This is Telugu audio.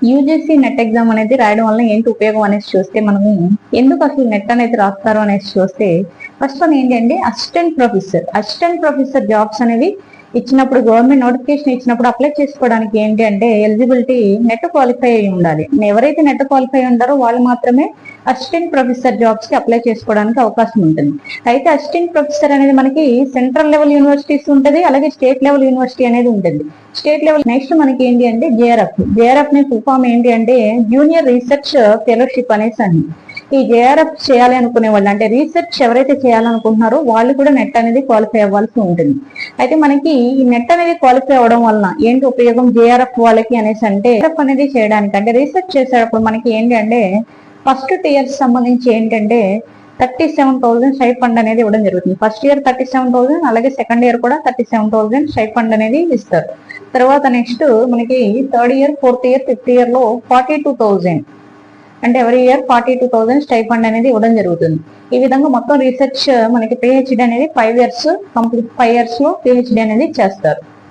యూజీసీ నెట్ ఎగ్జామ్ అనేది రాయడం వల్ల ఏంటి ఉపయోగం అనేసి చూస్తే, మనము ఎందుకు అసలు నెట్ అనేది రాస్తారు అనేసి చూస్తే, ఫస్ట్ వన్ ఏంటంటే అసిస్టెంట్ ప్రొఫెసర్ జాబ్స్ అనేవి ఇచ్చినప్పుడు, గవర్నమెంట్ నోటిఫికేషన్ ఇచ్చినప్పుడు అప్లై చేసుకోవడానికి ఏంటి అంటే ఎలిజిబిలిటీ నెట్ క్వాలిఫై అయి ఉండాలి. ఎవరైతే నెట్ క్వాలిఫై ఉంటారో వాళ్ళు మాత్రమే అసిస్టెంట్ ప్రొఫెసర్ జాబ్స్ కి అప్లై చేసుకోవడానికి అవకాశం ఉంటుంది. అయితే అసిస్టెంట్ ప్రొఫెసర్ అనేది మనకి సెంట్రల్ లెవెల్ యూనివర్సిటీస్ ఉంటుంది, అలాగే స్టేట్ లెవెల్ యూనివర్సిటీ అనేది ఉంటుంది. స్టేట్ లెవెల్ నెక్స్ట్ మనకి ఏంటి అంటే జేఆర్ఎఫ్ ని ఫుల్ ఫామ్ ఏంటి అంటే జూనియర్ రీసెర్చ్ ఫెలోషిప్ అనేసి అని. ఈ జేఆర్ఎఫ్ చేయాలి అనుకునే వాళ్ళు, అంటే రీసెర్చ్ ఎవరైతే చేయాలనుకుంటున్నారో వాళ్ళు కూడా నెట్ అనేది క్వాలిఫై అవ్వాల్సి ఉంటుంది. అయితే మనకి ఈ నెట్ అనేది క్వాలిఫై అవ్వడం వలన ఏంటి ఉపయోగం జేఆర్ఎఫ్ వాళ్ళకి అనేసి అంటే, జేఆర్ఎఫ్ అనేది చేయడానికి అంటే రీసెర్చ్ చేసేటప్పుడు మనకి ఏంటి అంటే ఫస్ట్ ఇయర్స్ సంబంధించి ఏంటంటే 37,000 స్టైఫండ్ అనేది ఇవ్వడం జరుగుతుంది. ఫస్ట్ ఇయర్ 37,000, అలాగే సెకండ్ ఇయర్ కూడా 37,000 స్టైఫండ్ అనేది ఇస్తారు. తర్వాత నెక్స్ట్ మనకి third year, fourth year, fifth year లో 42,000, అంటే ఎవరి ఇయర్ 42,000 స్టైఫండ్ అనేది ఇవ్వడం జరుగుతుంది. ఈ విధంగా మొత్తం రీసెర్చ్ మనకి పిహెచ్డి అనేది 5 years కంప్లీట్, 5 years లో పిహెచ్డి అనేది చేస్తారు.